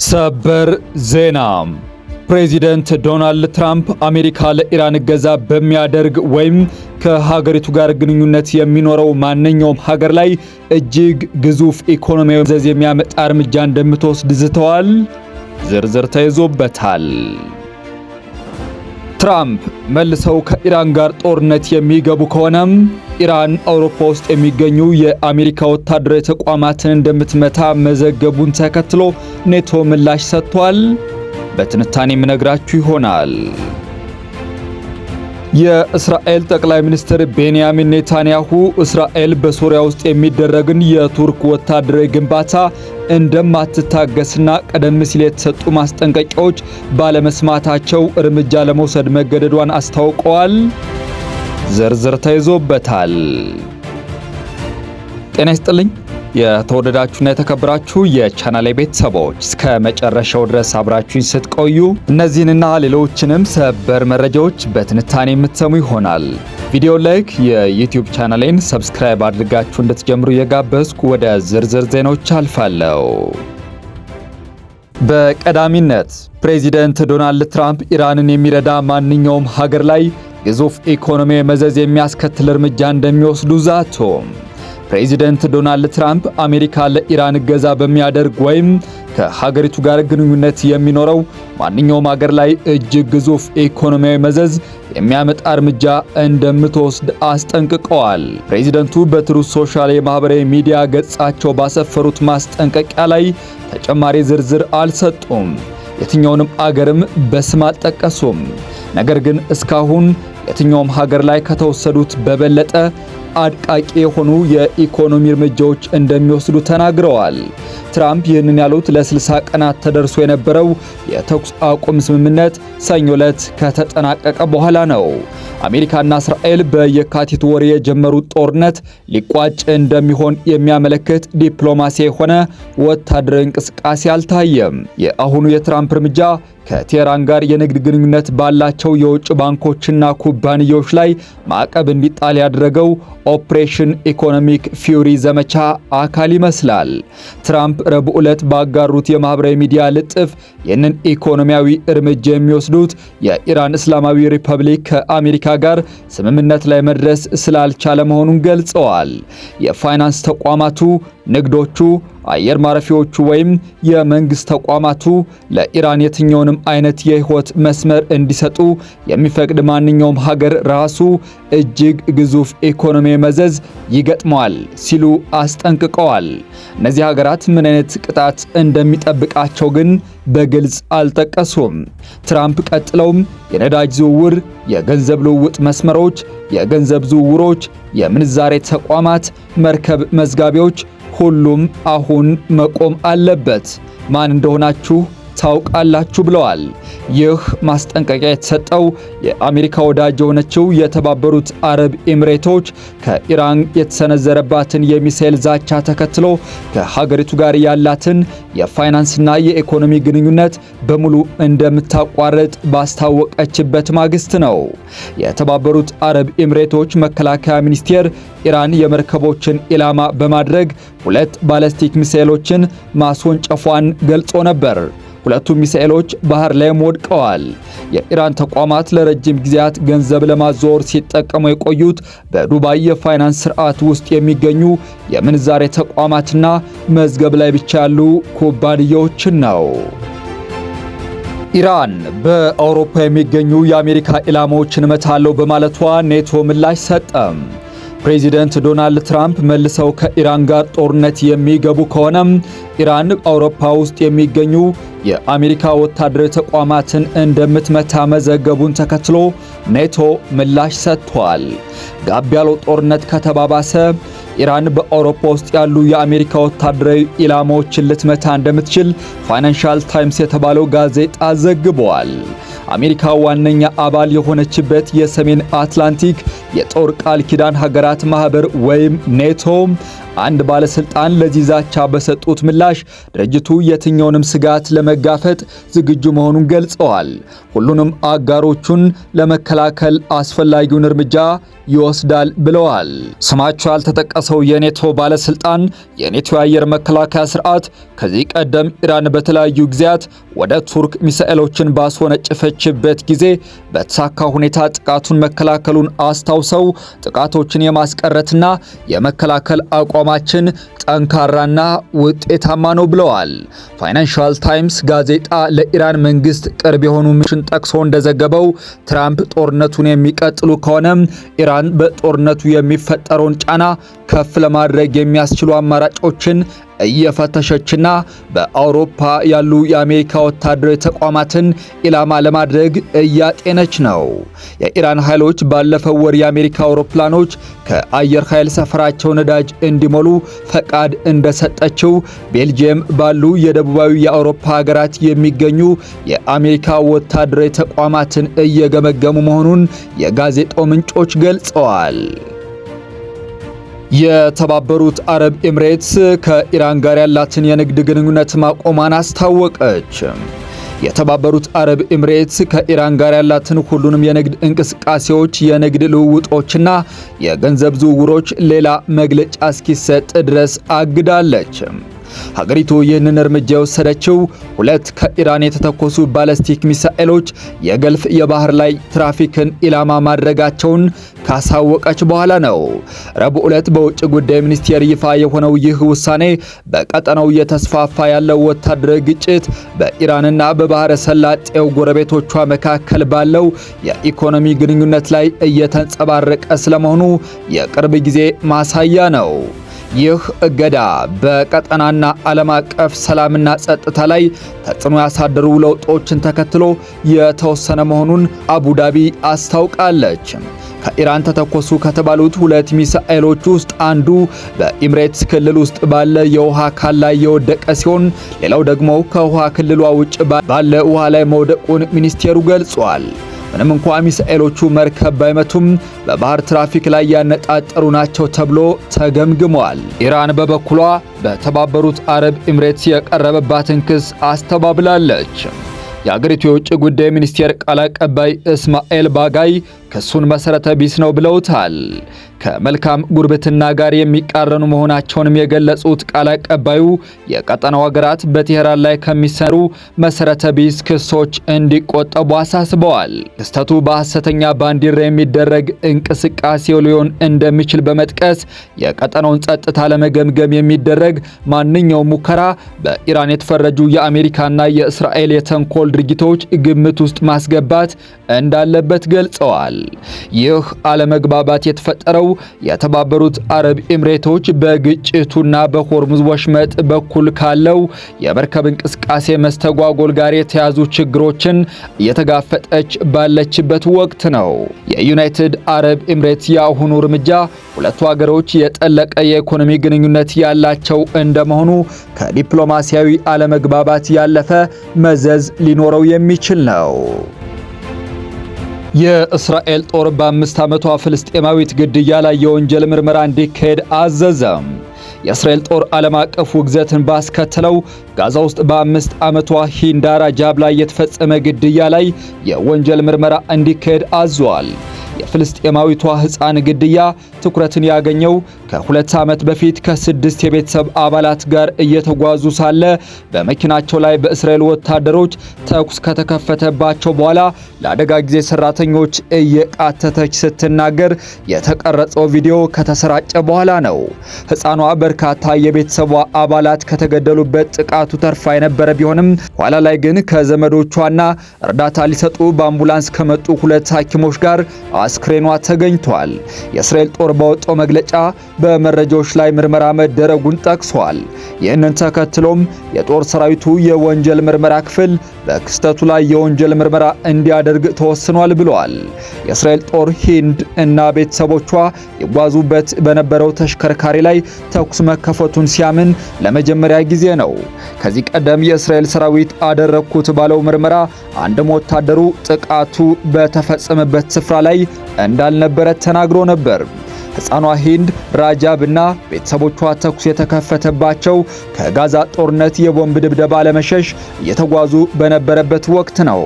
ሰበር ዜና ፕሬዚደንት ዶናልድ ትራምፕ አሜሪካ ለኢራን እገዛ በሚያደርግ ወይም ከሀገሪቱ ጋር ግንኙነት የሚኖረው ማንኛውም ሀገር ላይ እጅግ ግዙፍ ኢኮኖሚያዊ መዘዝ የሚያመጣ እርምጃ እንደምትወስድ ዝተዋል። ዝርዝር ተይዞበታል። ትራምፕ መልሰው ከኢራን ጋር ጦርነት የሚገቡ ከሆነም ኢራን አውሮፓ ውስጥ የሚገኙ የአሜሪካ ወታደራዊ ተቋማትን እንደምትመታ መዘገቡን ተከትሎ ኔቶ ምላሽ ሰጥቷል። በትንታኔ የምነግራችሁ ይሆናል። የእስራኤል ጠቅላይ ሚኒስትር ቤንያሚን ኔታንያሁ እስራኤል በሶሪያ ውስጥ የሚደረግን የቱርክ ወታደራዊ ግንባታ እንደማትታገስና ቀደም ሲል የተሰጡ ማስጠንቀቂያዎች ባለመስማታቸው እርምጃ ለመውሰድ መገደዷን አስታውቀዋል። ዝርዝር ተይዞበታል። ጤና ይስጥልኝ የተወደዳችሁና የተከበራችሁ የቻናሌ ቤተሰቦች እስከ መጨረሻው ድረስ አብራችሁኝ ስትቆዩ እነዚህንና ሌሎችንም ሰበር መረጃዎች በትንታኔ የምትሰሙ ይሆናል። ቪዲዮ ላይክ፣ የዩቲዩብ ቻናሌን ሰብስክራይብ አድርጋችሁ እንድትጀምሩ የጋበዝኩ ወደ ዝርዝር ዜናዎች አልፋለሁ። በቀዳሚነት ፕሬዚደንት ዶናልድ ትራምፕ ኢራንን የሚረዳ ማንኛውም ሀገር ላይ ግዙፍ ኢኮኖሚያዊ መዘዝ የሚያስከትል እርምጃ እንደሚወስዱ ዛቱ። ፕሬዚደንት ዶናልድ ትራምፕ አሜሪካ ለኢራን እገዛ በሚያደርግ ወይም ከሀገሪቱ ጋር ግንኙነት የሚኖረው ማንኛውም ሀገር ላይ እጅግ ግዙፍ ኢኮኖሚያዊ መዘዝ የሚያመጣ እርምጃ እንደምትወስድ አስጠንቅቀዋል። ፕሬዚደንቱ በትሩዝ ሶሻል የማህበራዊ ሚዲያ ገጻቸው ባሰፈሩት ማስጠንቀቂያ ላይ ተጨማሪ ዝርዝር አልሰጡም። የትኛውንም አገርም በስም አልጠቀሱም። ነገር ግን እስካሁን የትኛውም ሀገር ላይ ከተወሰዱት በበለጠ አድቃቂ የሆኑ የኢኮኖሚ እርምጃዎች እንደሚወስዱ ተናግረዋል። ትራምፕ ይህንን ያሉት ለ60 ቀናት ተደርሶ የነበረው የተኩስ አቁም ስምምነት ሰኞ ዕለት ከተጠናቀቀ በኋላ ነው። አሜሪካና እስራኤል በየካቲት ወር የጀመሩት ጦርነት ሊቋጭ እንደሚሆን የሚያመለክት ዲፕሎማሲያዊ የሆነ ወታደራዊ እንቅስቃሴ አልታየም። የአሁኑ የትራምፕ እርምጃ ከቴህራን ጋር የንግድ ግንኙነት ባላቸው የውጭ ባንኮችና ኩባንያዎች ላይ ማዕቀብ እንዲጣል ያደረገው ኦፕሬሽን ኢኮኖሚክ ፊውሪ ዘመቻ አካል ይመስላል። ትራምፕ ረቡዕ ዕለት ባጋሩት የማህበራዊ ሚዲያ ልጥፍ ይህንን ኢኮኖሚያዊ እርምጃ የሚወስዱት የኢራን እስላማዊ ሪፐብሊክ ከአሜሪካ ጋር ስምምነት ላይ መድረስ ስላልቻለ መሆኑን ገልጸዋል። የፋይናንስ ተቋማቱ፣ ንግዶቹ፣ አየር ማረፊያዎቹ ወይም የመንግስት ተቋማቱ ለኢራን የትኛውንም አይነት የህይወት መስመር እንዲሰጡ የሚፈቅድ ማንኛውም ሀገር ራሱ እጅግ ግዙፍ ኢኮኖሚያዊ መዘዝ ይገጥመዋል ሲሉ አስጠንቅቀዋል። እነዚህ ሀገራት ምን አይነት ቅጣት እንደሚጠብቃቸው ግን በግልጽ አልጠቀሱም። ትራምፕ ቀጥለውም የነዳጅ ዝውውር፣ የገንዘብ ልውውጥ መስመሮች፣ የገንዘብ ዝውውሮች፣ የምንዛሬ ተቋማት፣ መርከብ መዝጋቢዎች ሁሉም አሁን መቆም አለበት፣ ማን እንደሆናችሁ ታውቃላችሁ ብለዋል። ይህ ማስጠንቀቂያ የተሰጠው የአሜሪካ ወዳጅ የሆነችው የተባበሩት አረብ ኤሚሬቶች ከኢራን የተሰነዘረባትን የሚሳኤል ዛቻ ተከትሎ ከሀገሪቱ ጋር ያላትን የፋይናንስና የኢኮኖሚ ግንኙነት በሙሉ እንደምታቋርጥ ባስታወቀችበት ማግስት ነው። የተባበሩት አረብ ኤሚሬቶች መከላከያ ሚኒስቴር ኢራን የመርከቦችን ኢላማ በማድረግ 2 ባላስቲክ ሚሳኤሎችን ማስወንጨፏን ገልጾ ነበር። ሁለቱም ሚሳኤሎች ባህር ላይ ወድቀዋል። የኢራን ተቋማት ለረጅም ጊዜያት ገንዘብ ለማዘዋወር ሲጠቀሙ የቆዩት በዱባይ የፋይናንስ ስርዓት ውስጥ የሚገኙ የምንዛሬ ተቋማትና መዝገብ ላይ ብቻ ያሉ ኩባንያዎችን ነው። ኢራን በአውሮፓ የሚገኙ የአሜሪካ ኢላማዎችን እመታለሁ በማለቷ ኔቶ ምላሽ ሰጠም። ፕሬዚደንት ዶናልድ ትራምፕ መልሰው ከኢራን ጋር ጦርነት የሚገቡ ከሆነም ኢራን አውሮፓ ውስጥ የሚገኙ የአሜሪካ ወታደራዊ ተቋማትን እንደምትመታ መዘገቡን ተከትሎ ኔቶ ምላሽ ሰጥቷል። ጋብ ያለው ጦርነት ከተባባሰ ኢራን በአውሮፓ ውስጥ ያሉ የአሜሪካ ወታደራዊ ኢላማዎችን ልትመታ እንደምትችል ፋይናንሻል ታይምስ የተባለው ጋዜጣ ዘግቧል። አሜሪካ ዋነኛ አባል የሆነችበት የሰሜን አትላንቲክ የጦር ቃል ኪዳን ሀገራት ማህበር ወይም ኔቶ አንድ ባለስልጣን ለዚህ ዛቻ በሰጡት ምላሽ ድርጅቱ የትኛውንም ስጋት ለመጋፈጥ ዝግጁ መሆኑን ገልጸዋል። ሁሉንም አጋሮቹን ለመከላከል አስፈላጊውን እርምጃ ይወስዳል ብለዋል። ስማቸው ያልተጠቀሰው የኔቶ ባለስልጣን የኔቶ የአየር መከላከያ ስርዓት ከዚህ ቀደም ኢራን በተለያዩ ጊዜያት ወደ ቱርክ ሚሳኤሎችን ባስወነጨፈችበት ጊዜ በተሳካ ሁኔታ ጥቃቱን መከላከሉን አስታውሰው ጥቃቶችን የማስቀረትና የመከላከል አቋማችን ጠንካራና ውጤታማ ነው ብለዋል። ፋይናንሻል ታይምስ ጋዜጣ ለኢራን መንግስት ቅርብ የሆኑ ምንጮችን ጠቅሶ እንደዘገበው ትራምፕ ጦርነቱን የሚቀጥሉ ከሆነ ኢራን በጦርነቱ የሚፈጠረውን ጫና ከፍ ለማድረግ የሚያስችሉ አማራጮችን እየፈተሸችና በአውሮፓ ያሉ የአሜሪካ ወታደራዊ ተቋማትን ኢላማ ለማድረግ እያጤነች ነው። የኢራን ኃይሎች ባለፈው ወር የአሜሪካ አውሮፕላኖች ከአየር ኃይል ሰፈራቸው ነዳጅ እንዲሞሉ ፈቃድ እንደሰጠችው ቤልጂየም ባሉ የደቡባዊ የአውሮፓ ሀገራት የሚገኙ የአሜሪካ ወታደራዊ ተቋማትን እየገመገሙ መሆኑን የጋዜጣው ምንጮች ገልጸዋል። የተባበሩት አረብ ኤምሬትስ ከኢራን ጋር ያላትን የንግድ ግንኙነት ማቆሟን አስታወቀች። የተባበሩት አረብ ኤምሬትስ ከኢራን ጋር ያላትን ሁሉንም የንግድ እንቅስቃሴዎች፣ የንግድ ልውውጦችና የገንዘብ ዝውውሮች ሌላ መግለጫ እስኪሰጥ ድረስ አግዳለች። ሀገሪቱ ይህንን እርምጃ የወሰደችው ሁለት ከኢራን የተተኮሱ ባለስቲክ ሚሳኤሎች የገልፍ የባህር ላይ ትራፊክን ኢላማ ማድረጋቸውን ካሳወቀች በኋላ ነው። ረቡዕ ዕለት በውጭ ጉዳይ ሚኒስቴር ይፋ የሆነው ይህ ውሳኔ በቀጠናው እየተስፋፋ ያለው ወታደራዊ ግጭት በኢራንና በባህረ ሰላጤው ጎረቤቶቿ መካከል ባለው የኢኮኖሚ ግንኙነት ላይ እየተንጸባረቀ ስለመሆኑ የቅርብ ጊዜ ማሳያ ነው። ይህ እገዳ በቀጠናና ዓለም አቀፍ ሰላምና ጸጥታ ላይ ተጽዕኖ ያሳደሩ ለውጦችን ተከትሎ የተወሰነ መሆኑን አቡዳቢ አስታውቃለች። ከኢራን ተተኮሱ ከተባሉት ሁለት ሚሳኤሎች ውስጥ አንዱ በኢምሬትስ ክልል ውስጥ ባለ የውሃ አካል ላይ የወደቀ ሲሆን ሌላው ደግሞ ከውሃ ክልሏ ውጭ ባለ ውሃ ላይ መውደቁን ሚኒስቴሩ ገልጿል። ምንም እንኳን ሚሳኤሎቹ መርከብ ባይመቱም በባህር ትራፊክ ላይ ያነጣጠሩ ናቸው ተብሎ ተገምግመዋል። ኢራን በበኩሏ በተባበሩት አረብ ኤምሬትስ የቀረበባትን ክስ አስተባብላለች። የአገሪቱ የውጭ ጉዳይ ሚኒስቴር ቃል አቀባይ እስማኤል ባጋይ ክሱን መሰረተ ቢስ ነው ብለውታል። ከመልካም ጉርብትና ጋር የሚቃረኑ መሆናቸውንም የገለጹት ቃል አቀባዩ የቀጠናው ሀገራት በቴህራን ላይ ከሚሰሩ መሰረተ ቢስ ክሶች እንዲቆጠቡ አሳስበዋል። ክስተቱ በሐሰተኛ ባንዲራ የሚደረግ እንቅስቃሴ ሊሆን እንደሚችል በመጥቀስ የቀጠናውን ጸጥታ ለመገምገም የሚደረግ ማንኛውም ሙከራ በኢራን የተፈረጁ የአሜሪካና የእስራኤል የተንኮል ድርጊቶች ግምት ውስጥ ማስገባት እንዳለበት ገልጸዋል። ይህ አለመግባባት የተፈጠረው የተባበሩት አረብ ኤምሬቶች በግጭቱና በሆርሙዝ ወሽመጥ በኩል ካለው የመርከብ እንቅስቃሴ መስተጓጎል ጋር የተያዙ ችግሮችን እየተጋፈጠች ባለችበት ወቅት ነው። የዩናይትድ አረብ ኤምሬትስ የአሁኑ እርምጃ ሁለቱ ሀገሮች የጠለቀ የኢኮኖሚ ግንኙነት ያላቸው እንደመሆኑ ከዲፕሎማሲያዊ አለመግባባት ያለፈ መዘዝ ሊኖረው የሚችል ነው። የእስራኤል ጦር በ5 ዓመቷ ፍልስጤማዊት ግድያ ላይ የወንጀል ምርመራ እንዲካሄድ አዘዘም። የእስራኤል ጦር ዓለም አቀፍ ውግዘትን ባስከተለው ጋዛ ውስጥ በ5 ዓመቷ ሂንዳራ ጃብ ላይ የተፈጸመ ግድያ ላይ የወንጀል ምርመራ እንዲካሄድ አዟል። የፍልስጤማዊቷ ሕፃን ግድያ ትኩረትን ያገኘው ከ2 ዓመት በፊት ከ6 የቤተሰብ አባላት ጋር እየተጓዙ ሳለ በመኪናቸው ላይ በእስራኤል ወታደሮች ተኩስ ከተከፈተባቸው በኋላ ለአደጋ ጊዜ ሰራተኞች እየቃተተች ስትናገር የተቀረጸው ቪዲዮ ከተሰራጨ በኋላ ነው። ሕፃኗ በርካታ የቤተሰቧ አባላት ከተገደሉበት ጥቃቱ ተርፋ የነበረ ቢሆንም ኋላ ላይ ግን ከዘመዶቿና እርዳታ ሊሰጡ በአምቡላንስ ከመጡ 2 ሐኪሞች ጋር አስክሬኗ ተገኝቷል። የእስራኤል ጦር ባወጣው መግለጫ በመረጃዎች ላይ ምርመራ መደረጉን ጠቅሷል። ይህንን ተከትሎም የጦር ሰራዊቱ የወንጀል ምርመራ ክፍል በክስተቱ ላይ የወንጀል ምርመራ እንዲያደርግ ተወስኗል ብሏል። የእስራኤል ጦር ሂንድ እና ቤተሰቦቿ ይጓዙበት በነበረው ተሽከርካሪ ላይ ተኩስ መከፈቱን ሲያምን ለመጀመሪያ ጊዜ ነው። ከዚህ ቀደም የእስራኤል ሰራዊት አደረኩት ባለው ምርመራ አንድም ወታደሩ ጥቃቱ በተፈጸመበት ስፍራ ላይ እንዳልነበረ ተናግሮ ነበር። ሕፃኗ ሂንድ ራጃብና ቤተሰቦቿ ተኩስ የተከፈተባቸው ከጋዛ ጦርነት የቦምብ ድብደባ ለመሸሽ እየተጓዙ በነበረበት ወቅት ነው።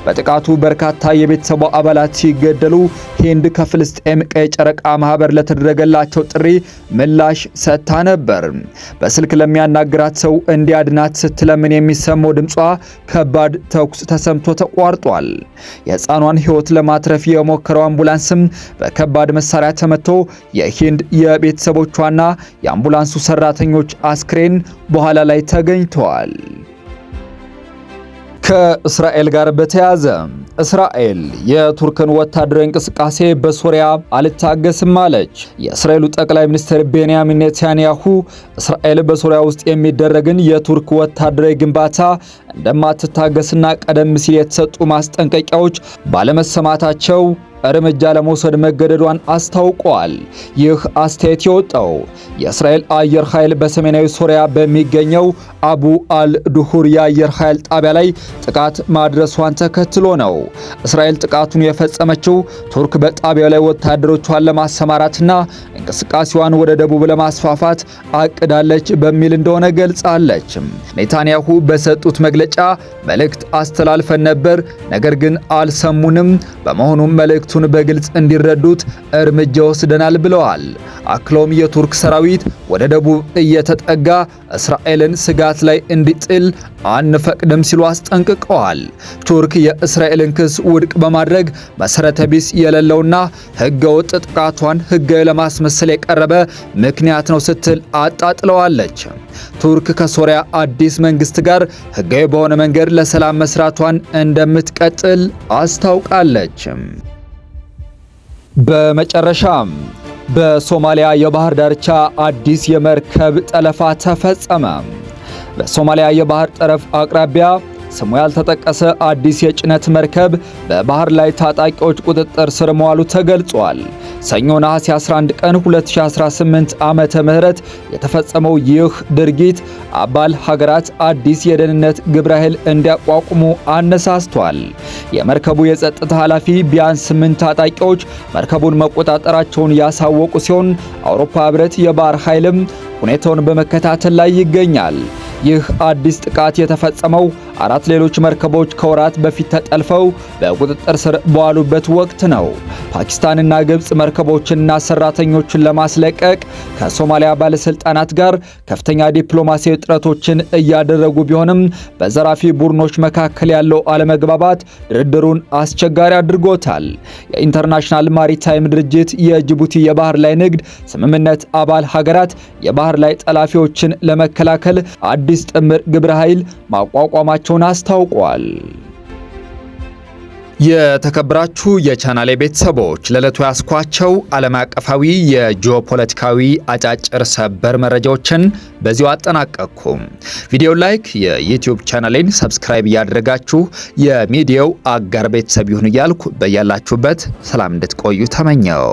በጥቃቱ በርካታ የቤተሰቧ አባላት ሲገደሉ ሂንድ ከፍልስጤም ቀይ ጨረቃ ማህበር ለተደረገላቸው ጥሪ ምላሽ ሰጥታ ነበር። በስልክ ለሚያናግራት ሰው እንዲያድናት ስትለምን የሚሰማው ድምጿ ከባድ ተኩስ ተሰምቶ ተቋርጧል። የሕፃኗን ሕይወት ለማትረፍ የሞከረው አምቡላንስም በከባድ መሳሪያ ተመቶ የሂንድ የቤተሰቦቿና የአምቡላንሱ ሰራተኞች አስክሬን በኋላ ላይ ተገኝተዋል። ከእስራኤል ጋር በተያያዘ እስራኤል የቱርክን ወታደራዊ እንቅስቃሴ በሶሪያ አልታገስም አለች። የእስራኤሉ ጠቅላይ ሚኒስትር ቤንያሚን ኔታንያሁ እስራኤል በሶሪያ ውስጥ የሚደረግን የቱርክ ወታደራዊ ግንባታ እንደማትታገስና ቀደም ሲል የተሰጡ ማስጠንቀቂያዎች ባለመሰማታቸው እርምጃ ለመውሰድ መገደዷን አስታውቋል። ይህ አስተያየት የወጣው የእስራኤል አየር ኃይል በሰሜናዊ ሶሪያ በሚገኘው አቡ አል-ዱሁር የአየር ኃይል ጣቢያ ላይ ጥቃት ማድረሷን ተከትሎ ነው። እስራኤል ጥቃቱን የፈጸመችው ቱርክ በጣቢያው ላይ ወታደሮቿን ለማሰማራትና እንቅስቃሴዋን ወደ ደቡብ ለማስፋፋት አቅዳለች በሚል እንደሆነ ገልጻለች። ኔታንያሁ በሰጡት መግለጫ መልእክት አስተላልፈን ነበር፣ ነገር ግን አልሰሙንም። በመሆኑም መልእክቱን በግልጽ እንዲረዱት እርምጃ ወስደናል ብለዋል። አክሎም የቱርክ ሰራዊት ወደ ደቡብ እየተጠጋ እስራኤልን ስጋት ላይ እንዲጥል አንፈቅድም ሲሉ አስጠንቅቀዋል። ቱርክ የእስራኤልን ክስ ውድቅ በማድረግ መሰረተ ቢስ የሌለውና ህገወጥ ጥቃቷን ህጋዊ ለማስመሰል የቀረበ ምክንያት ነው ስትል አጣጥለዋለች። ቱርክ ከሶሪያ አዲስ መንግስት ጋር ህጋዊ በሆነ መንገድ ለሰላም መስራቷን እንደምትቀጥል አስታውቃለች። በመጨረሻም በሶማሊያ የባህር ዳርቻ አዲስ የመርከብ ጠለፋ ተፈጸመ። በሶማሊያ የባህር ጠረፍ አቅራቢያ ስሙ ያልተጠቀሰ አዲስ የጭነት መርከብ በባህር ላይ ታጣቂዎች ቁጥጥር ስር መዋሉ ተገልጿል። ሰኞ ነሐሴ 11 ቀን 2018 ዓመተ ምህረት የተፈጸመው ይህ ድርጊት አባል ሀገራት አዲስ የደህንነት ግብረ ኃይል እንዲያቋቁሙ አነሳስቷል። የመርከቡ የጸጥታ ኃላፊ ቢያንስ 8 ታጣቂዎች መርከቡን መቆጣጠራቸውን ያሳወቁ ሲሆን አውሮፓ ህብረት የባህር ኃይልም ሁኔታውን በመከታተል ላይ ይገኛል። ይህ አዲስ ጥቃት የተፈጸመው 4 ሌሎች መርከቦች ከወራት በፊት ተጠልፈው በቁጥጥር ስር በዋሉበት ወቅት ነው። ፓኪስታንና ግብጽ መርከቦችንና ሰራተኞችን ለማስለቀቅ ከሶማሊያ ባለስልጣናት ጋር ከፍተኛ ዲፕሎማሲያዊ ጥረቶችን እያደረጉ ቢሆንም በዘራፊ ቡድኖች መካከል ያለው አለመግባባት ድርድሩን አስቸጋሪ አድርጎታል። የኢንተርናሽናል ማሪታይም ድርጅት የጅቡቲ የባህር ላይ ንግድ ስምምነት አባል ሀገራት የባህር ላይ ጠላፊዎችን ለመከላከል አዲስ ጥምር ግብረ ኃይል ማቋቋማቸውን አስታውቋል። የተከበራችሁ የቻናሌ ቤተሰቦች ለዕለቱ ያስኳቸው ዓለም አቀፋዊ የጂኦፖለቲካዊ አጫጭር ሰበር መረጃዎችን በዚሁ አጠናቀቅኩ። ቪዲዮ ላይክ፣ የዩቲዩብ ቻናሌን ሰብስክራይብ እያደረጋችሁ የሚዲያው አጋር ቤተሰብ ይሁን እያልኩ በያላችሁበት ሰላም እንድትቆዩ ተመኘው።